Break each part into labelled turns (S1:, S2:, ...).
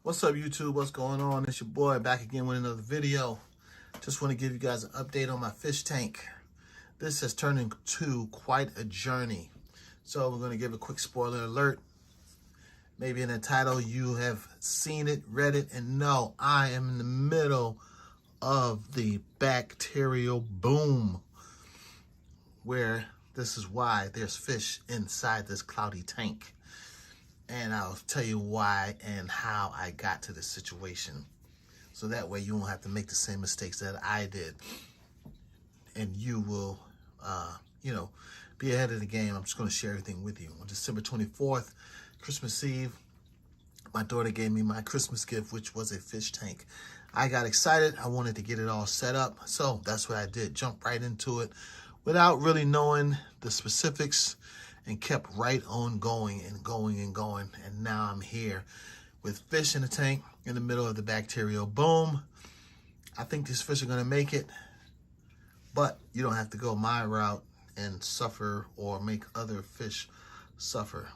S1: What's up, YouTube? What's going on? It's your boy back again with another video. Just want to give you guys an update on my fish tank. This has turned into quite a journey. So we're going to give a quick spoiler alert. Maybe in the title you have seen it, read it, and know I am in the middle of the bacterial boom, where this is why there's fish inside this cloudy tank. And I'll tell you why and how I got to this situation. So that way you won't have to make the same mistakes that I did. And you will, be ahead of the game. I'm just going to share everything with you. On December 24th, Christmas Eve, my daughter gave me my Christmas gift, which was a fish tank. I got excited. I wanted to get it all set up. So that's what I did. Jumped right into it without really knowing the specifics, and kept right on going and going and going. And now I'm here with fish in the tank in the middle of the bacterial boom. I think these fish are gonna make it, but you don't have to go my route and suffer or make other fish suffer.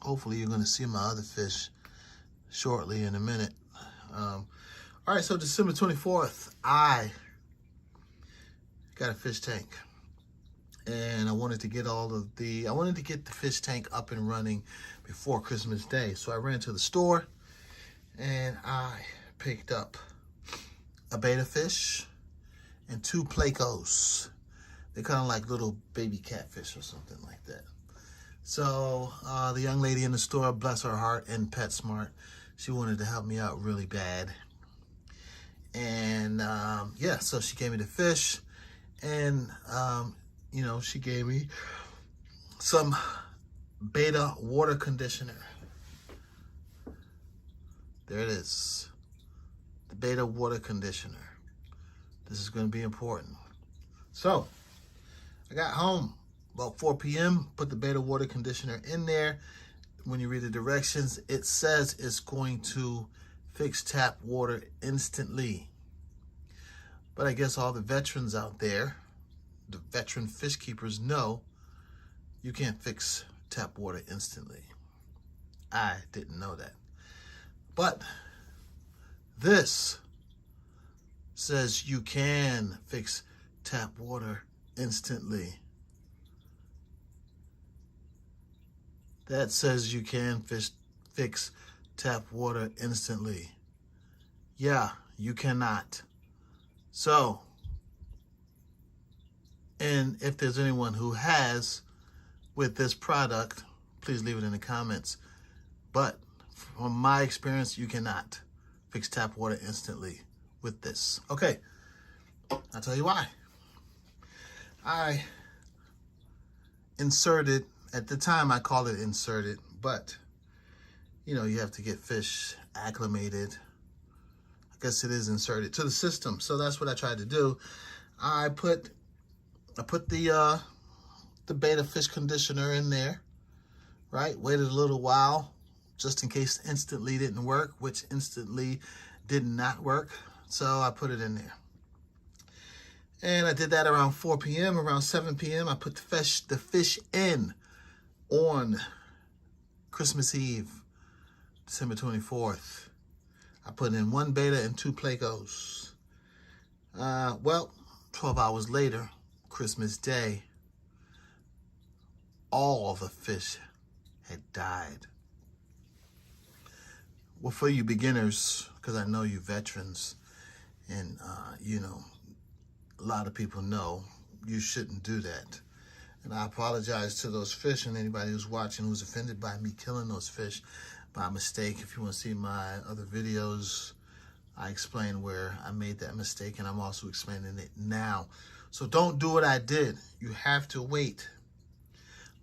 S1: Hopefully you're gonna see my other fish shortly in a minute. All right, so December 24th, I got a fish tank. And I wanted to get the fish tank up and running before Christmas Day. So I ran to the store and I picked up a betta fish and 2 plecos. They're kind of like little baby catfish or something like that. So the young lady in the store, bless her heart and PetSmart, she wanted to help me out really bad. And so she gave me the fish, and she gave me some betta water conditioner. There it is, the betta water conditioner. This is going to be important. So I got home about 4 p.m., put the betta water conditioner in there. When you read the directions, it says it's going to fix tap water instantly. But I guess all the veterans out there, the veteran fish keepers, know you can't fix tap water instantly. I didn't know that. But this says you can fix tap water instantly. That says you can fix tap water instantly. Yeah, you cannot. So, and if there's anyone who has with this product, please leave it in the comments. But from my experience, you cannot fix tap water instantly with this. Okay, I'll tell you why. I inserted, at the time I called it inserted, but you have to get fish acclimated. I guess it is inserted to the system. So that's what I tried to do. I put the betta fish conditioner in there, right? Waited a little while just in case instantly didn't work, which instantly did not work. So I put it in there. And I did that around 4 p.m. Around 7 p.m. I put the fish in on Christmas Eve, December 24th. I put in 1 betta and 2 plecos. 12 hours later, Christmas Day, all the fish had died. Well, for you beginners, because I know you veterans, and a lot of people know you shouldn't do that. And I apologize to those fish and anybody who's watching who's offended by me killing those fish by mistake. If you want to see my other videos, I explain where I made that mistake, and I'm also explaining it now. So don't do what I did. You have to wait.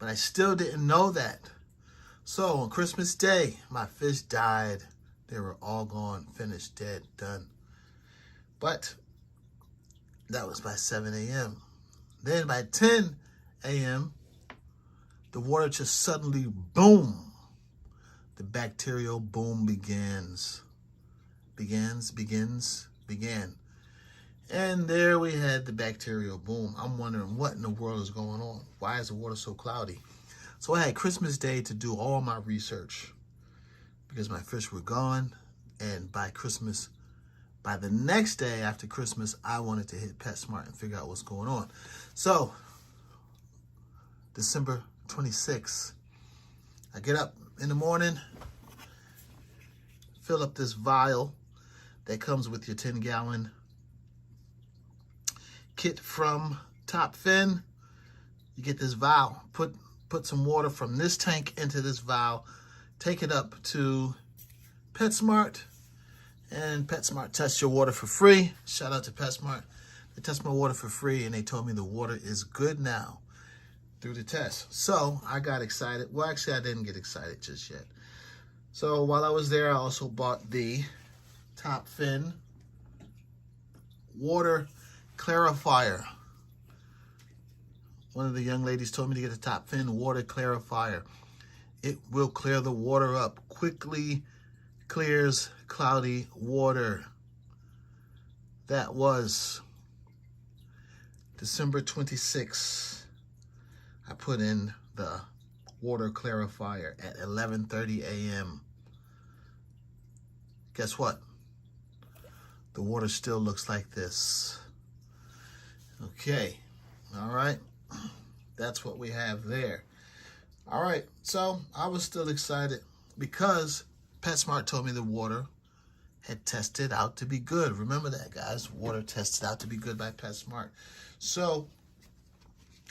S1: But I still didn't know that. So on Christmas Day, my fish died. They were all gone, finished, dead, done. But that was by 7 a.m. Then by 10 a.m., the water just suddenly, boom, the bacterial boom began. And there we had the bacterial boom. I'm wondering what in the world is going on. Why is the water so cloudy? So I had Christmas Day to do all my research because my fish were gone. And by the next day after Christmas, I wanted to hit PetSmart and figure out what's going on. So, December 26th, I get up in the morning, fill up this vial that comes with your 10-gallon kit from Top Fin. You get this vial, put some water from this tank into this vial, take it up to PetSmart, and PetSmart tests your water for free. Shout out to PetSmart. They test my water for free, and they told me the water is good now through the test. So I got excited. Well, actually, I didn't get excited just yet. So while I was there, I also bought the Top Fin water clarifier. One of the young ladies told me to get the Top Fin water clarifier. It will clear the water up. Quickly clears cloudy water. That was December 26th. I put in the water clarifier at 11:30 a.m. Guess what? The water still looks like this. Okay, all right. That's what we have there. All right, so I was still excited because PetSmart told me the water had tested out to be good. Remember that, guys. Water tested out to be good by PetSmart. So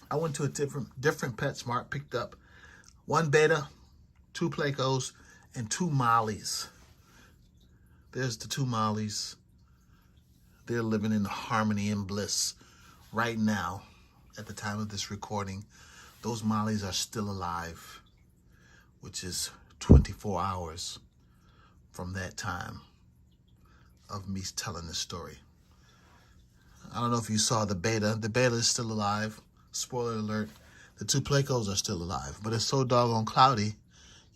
S1: I went to a different PetSmart, picked up 1 beta, 2 Plecos, and 2 Mollies. There's the 2 Mollies. They're living in harmony and bliss right now. At the time of this recording, those Mollies are still alive, which is 24 hours from that time of me telling this story. I don't know if you saw the beta. The beta is still alive. Spoiler alert, the 2 Plecos are still alive, but it's so doggone cloudy,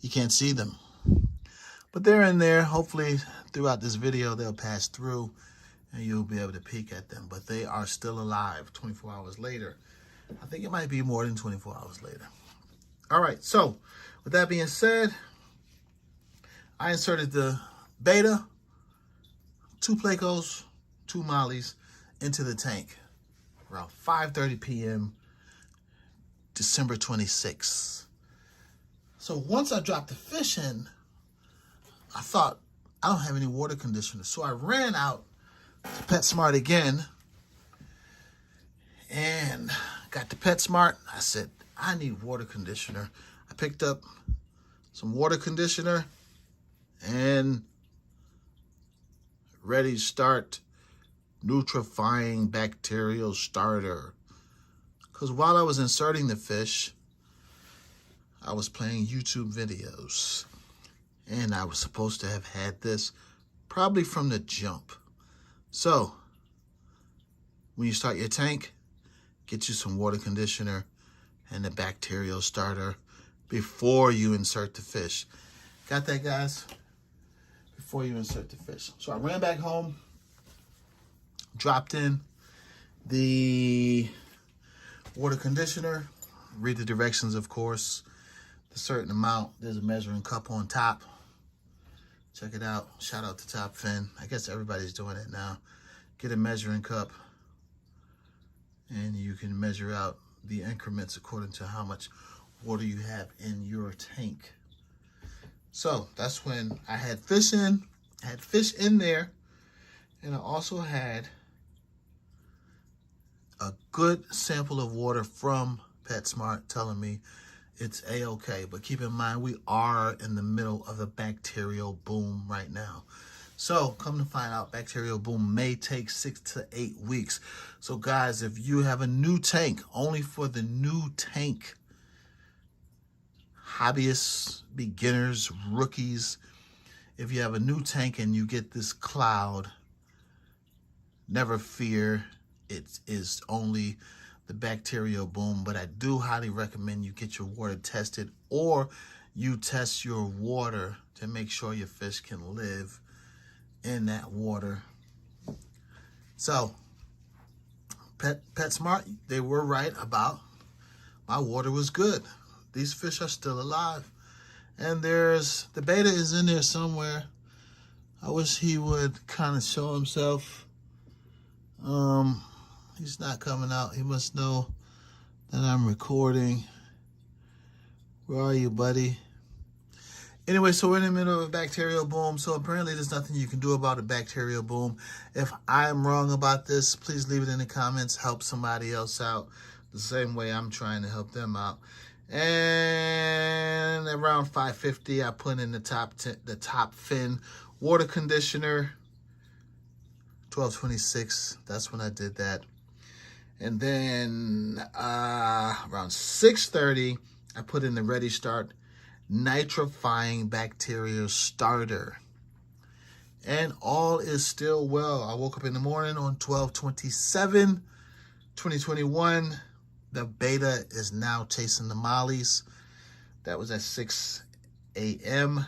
S1: you can't see them. But they're in there. Hopefully, throughout this video, they'll pass through, and you'll be able to peek at them. But they are still alive 24 hours later. I think it might be more than 24 hours later. All right, so with that being said, I inserted the beta, 2 Plecos, 2 Mollies into the tank around 5:30 p.m., December 26th. So once I dropped the fish in, I thought, I don't have any water conditioner. So I ran out to PetSmart again and got to PetSmart. I said, I need water conditioner. I picked up some water conditioner and ready to start nutrifying bacterial starter. Because while I was inserting the fish, I was playing YouTube videos. And I was supposed to have had this probably from the jump. So, when you start your tank, get you some water conditioner and the bacterial starter before you insert the fish. Got that, guys? Before you insert the fish. So I ran back home, dropped in the water conditioner, read the directions, of course, a certain amount. There's a measuring cup on top. Check it out. Shout out to Top Fin. I guess everybody's doing it now. Get a measuring cup, and you can measure out the increments according to how much water you have in your tank. So that's when I had fish in. I had fish in there, and I also had a good sample of water from PetSmart telling me it's a-okay. But keep in mind, we are in the middle of a bacterial boom right now. So come to find out, bacterial boom may take 6 to 8 weeks. So guys, if you have a new tank, only for the new tank, hobbyists, beginners, rookies, if you have a new tank and you get this cloud, never fear, it is only the bacterial boom. But I do highly recommend you get your water tested, or you test your water to make sure your fish can live in that water. So PetSmart, they were right about my water was good. These fish are still alive. And the beta is in there somewhere. I I wish he would kind of show himself. He's not coming out. He must know that I'm recording. Where are you, buddy? Anyway, so we're in the middle of a bacterial boom. So apparently there's nothing you can do about a bacterial boom. If I'm wrong about this, please leave it in the comments. Help somebody else out the same way I'm trying to help them out. And around 5:50, I put in the top fin water conditioner. 12:26, that's when I did that. And then around 6:30, I put in the Ready Start nitrifying bacterial starter. And all is still well. I woke up in the morning on 12/27/2021. The beta is now chasing the mollies. That was at 6 a.m.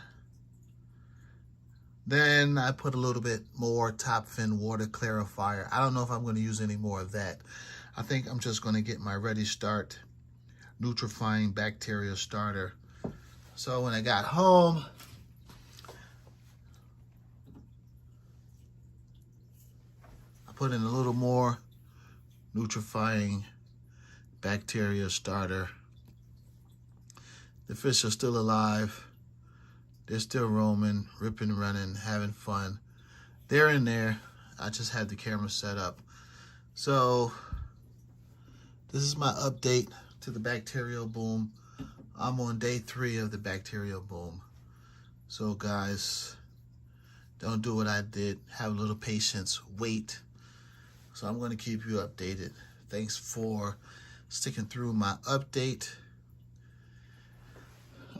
S1: Then I put a little bit more top fin water clarifier. I don't know if I'm going to use any more of that. I think I'm just going to get my Ready Start nutrifying bacterial starter. So when I got home, I put in a little more nutrifying bacteria starter. The fish are still alive. They're still roaming, ripping, running, having fun. They're in there. I just had the camera set up. So this is my update to the bacterial boom. I'm on day 3 of the bacterial boom. So guys, don't do what I did. Have a little patience. Wait. So I'm going to keep you updated. Thanks for sticking through my update.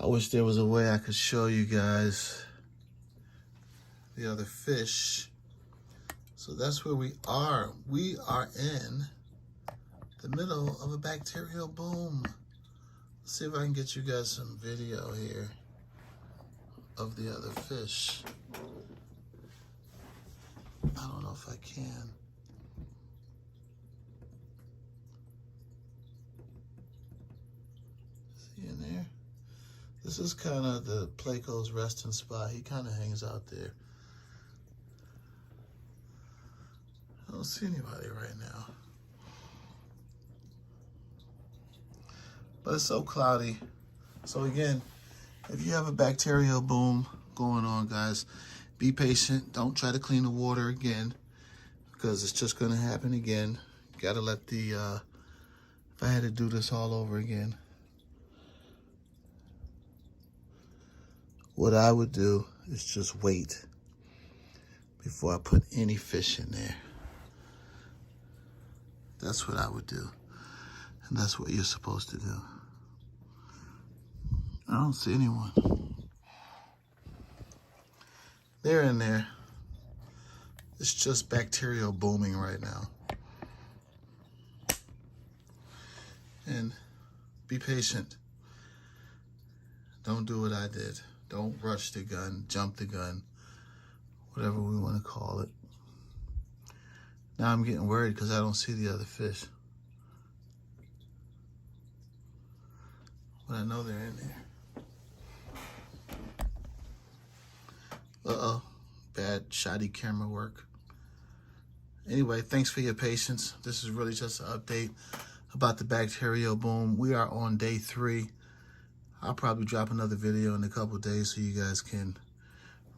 S1: I wish there was a way I could show you guys the other fish. So that's where we are. We are in the middle of a bacterial boom. Let's see if I can get you guys some video here of the other fish. I don't know if I can. See in there? This is kind of the Placo's resting spot. He kind of hangs out there. I don't see anybody right now. But it's so cloudy. So again, if you have a bacterial boom going on, guys, be patient. Don't try to clean the water again, because it's just going to happen again. You got to let the, if I had to do this all over again, what I would do is just wait before I put any fish in there. That's what I would do. And that's what you're supposed to do. I don't see anyone. They're in there. It's just bacterial booming right now. And be patient. Don't do what I did. Don't rush the gun, jump the gun, whatever we want to call it. Now I'm getting worried because I don't see the other fish. But I know they're in there. Uh-oh, bad, shoddy camera work. Anyway, thanks for your patience. This is really just an update about the bacterial boom. We are on day 3. I'll probably drop another video in a couple of days so you guys can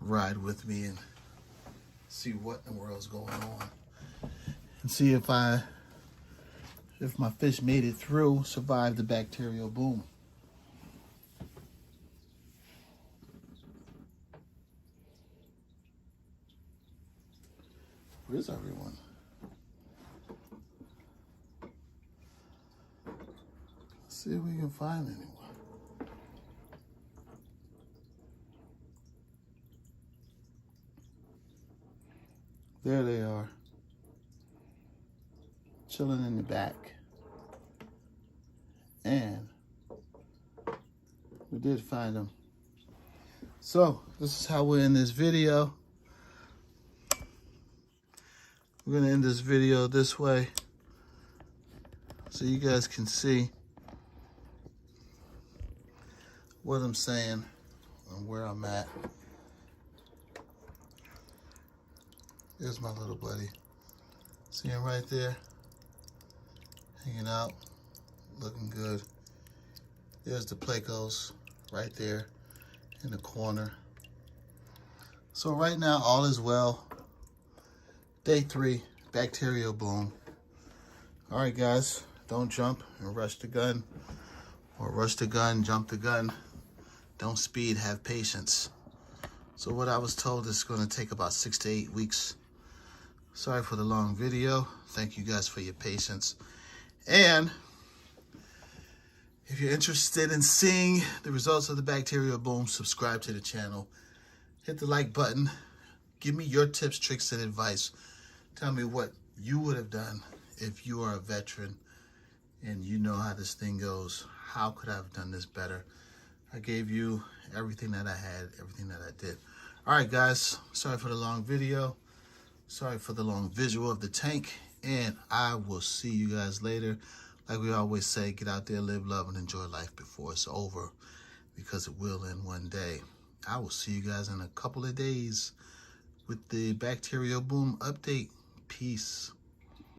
S1: ride with me and see what in the world's going on. And see if my fish made it through, survived the bacterial boom. Where's everyone? Let's see if we can find anyone. There they are, chilling in the back. And we did find them. So this is how we end this video. We're gonna end this video this way so you guys can see what I'm saying and where I'm at. There's my little buddy. See him right there? Hanging out, looking good. There's the Plecos right there in the corner. So right now, all is well. Day 3, bacterial bloom. All right, guys, don't jump and rush the gun, or rush the gun, jump the gun. Don't speed, have patience. So what I was told is going to take about 6 to 8 weeks. Sorry for the long video. Thank you guys for your patience. And if you're interested in seeing the results of the bacterial bloom, subscribe to the channel. Hit the like button. Give me your tips, tricks, and advice. Tell me what you would have done if you are a veteran and you know how this thing goes. How could I have done this better? I gave you everything that I had, everything that I did. All right, guys. Sorry for the long video. Sorry for the long visual of the tank. And I will see you guys later. Like we always say, get out there, live, love, and enjoy life before it's over, because it will end one day. I will see you guys in a couple of days with the bacterial bloom update. Peace.